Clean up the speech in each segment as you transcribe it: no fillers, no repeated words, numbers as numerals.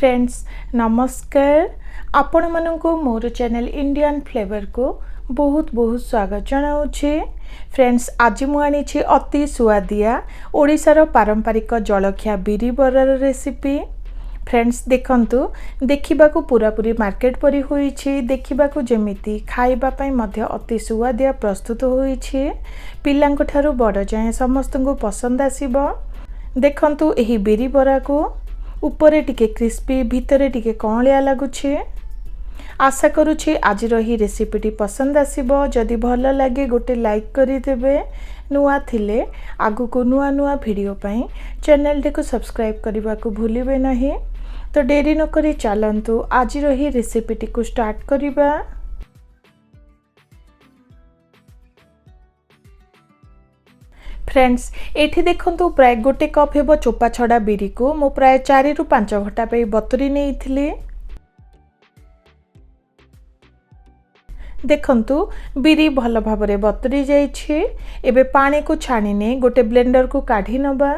Friends नमस्कार आपण माननको मोर channel Indian flavour को बहुत बहुत स्वागत जनाऊे। फ्रेंड्स आज मुझे अति सुआदिया ओडिशार पारंपरिक जलखिया बिरी बरार रेसिपी। फ्रेंड्स देखंतु देखा पूरापूरी मार्केट परी होईछि, देखा जमिति खाइबा पई मध्य अति सुआदिया प्रस्तुत होईछि। पिलांको ठारू बड़ जाए समस्त को पसंद आसीबो। देखंतु एही बिरी बरा को ऊपर टिके क्रिस्पी भितरे टिके कौलिया लगुछे। आशा करुछि आज ही रेसिपीटी पसंद आसीबो। जदि भल लगे गोटे लाइक करिदेबे। नुआ थिले आगु को नुआ नुआ वीडियो पाई चैनल को सब्सक्राइब करने को भूलिबे नहीं। तो डेरी न करी चलंतु आज ही रेसिपीटी को स्टार्ट करिबा। फ्रेंड्स एठी देखंतु प्राय गोटे कप हेबो चोपा छड़ा बिरी को मो प्राय 4 रु 5 घंटा पे बतुरी नेइथिली। देखंतु बिरी भल भाबरे बतुरी जाइछि। एबे पानी को छाणी ने गोटे ब्लेंडर को काढी नबा।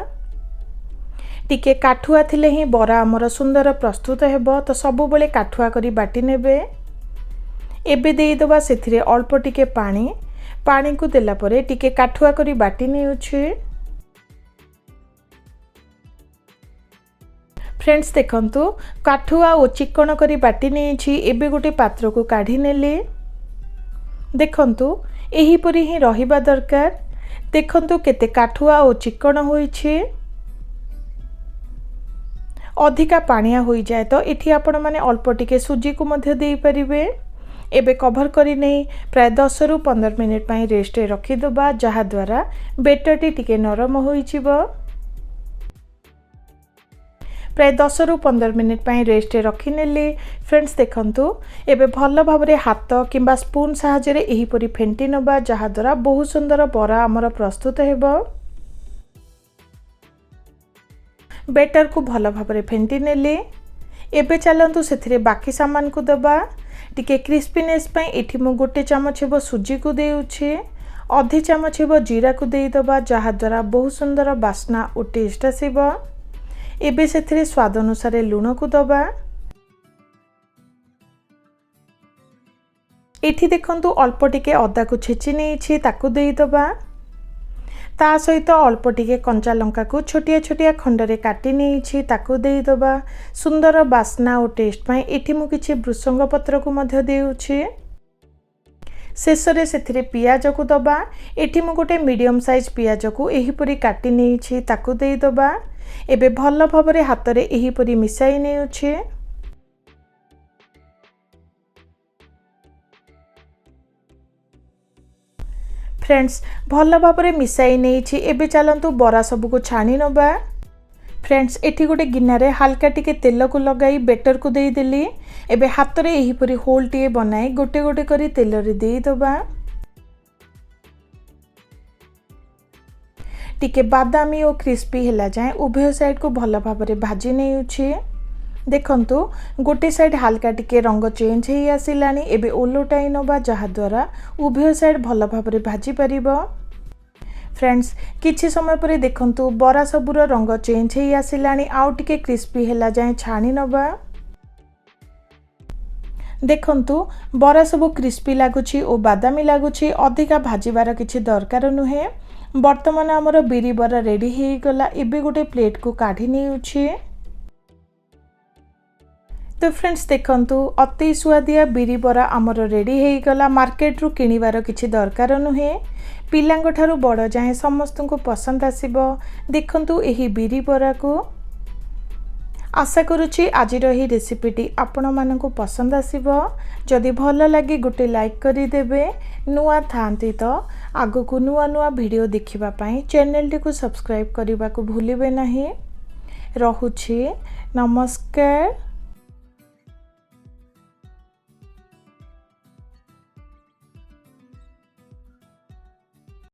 टिके काठुआ थिले ही बरा हमर सुंदर प्रस्तुत हेबो। तो सबु बेले काठुआ करी बाटी नेबे। एबे देई दबा सेथिरे अल्प टिके पानी को देला परे टिके काठुआ करी बाटी नेउछि। फ्रेंड्स देखंतु काठुआ ओ चिकन करी बाटी नेछि। एबे गोटे पात्र को काढी नेले। देखंतु एही परी ही रहिबा दरकार। देखंतु केते काठुआ ओ चिकन होइछि। अधिका पानिया होई जाए तो एठी आपण माने अल्प टिके सुजी को मध्य देई परिबे। एबे कभर करी नहीं प्राय 10 रु 15 मिनिट पाई रेस्ट रखी दबा, जहा द्वारा बेटर टिके नरम होई जिवो। प्राय 10 रु 15 मिनिट पाई रेस्ट रखी नेली। फ्रेंड्स देखंतु एबे भल भाबरे हाथ किंबा स्पून सहायता रे एही परी फेंटी नबा, जहा द्वारा बहुत सुंदर बरा हमर प्रस्तुत हेबो। बेटर को भल भाबरे फेंटी नेली। एबे चलंतु सेथिरे बाकी सामान को दबा। टिके क्रिस्पीनेस पाई एठी मु गोटे चमच हेबो सुजी को देउछि। आधी चमच हेबो जीरा को देई दबा, जहा द्वारा बहुत सुंदर बास्ना और टेस्ट आसीबो। एबे सेथिरे स्वाद अनुसार लूण को दबा। एठी देखंतु अल्प टिके अदा को छेची नेछि ताकू देई दबा। ता सहित अल्प टिके कंचा लंका को छोटिया छोटिया खंडरे काटी नेछि ताकू देई दबा। सुंदर बास्ना और टेस्ट पाई एठी मु किछि भृसंग पत्र को मध्य देउछि। शेषरे सेथिरे पियाज को दबा। एठी मु गोटे मीडियम साइज पियाज को एही परी काटी नेछि ताकू देई दबा। एबे भल भाबरे हाथ रे एही परी मिसाई नेउछि। फ्रेंड्स भल भाबरे मिसाई नेछि। एबे चलंतु बरा सब को छाणी नबा। फ्रेंड्स एठी गोटे गिन्नारे हल्का टिके तेल को लगाई बेटर को देई देली। एबे हाथ रे एही परी होल टिए बनाई गोटे गोटे करी तेल रे देई दबा। टिके बादामी और क्रिस्पी हेला जाए उभय साइड को भल भाबरे भाजी नेउछि। देखंतु गोटे साइड हल्का टिके रंग चेंज हे आसिलानी। एबे ओलोटाई नबा, जहा द्वारा उभय साइड भल भाबरे भाजी परिबो। फ्रेंड्स किछि समय परे देखंतु बरा सबुर रंग चेंज हे आसिलानी। आउ टिके क्रिस्पी हेला जाए छाणी नबा। देखंतु बरा सब क्रिस्पी लागुछि और बादामी लागुछि। अधिका भाजीबार किछि दरकार नुहे। वर्तमान हमर बिरी बरा रेडी हे गला। एबे गोटे प्लेट को काढी नेउछि। तो फ्रेंड्स देखंतु अति सुआदिया बिरी बरा आमर रेडी हो गला। मार्केट रु किनिबार किछि दरकार नुहे। पिलांग ठारू बड़ जाए समस्त को पसंद आसीबो। देखंतु एही बिरी बरा को आशा करुछि आज ही रेसिपीटी आपण मानकु पसंद आसीबो। जदि भल लगे गोटे लाइक करि देबे। नुआ थांती तो आगु को नुआ नुआ वीडियो देखिबा पई चैनल को सब्सक्राइब करबा को भूलिबे नहीं। रहुछि नमस्कार।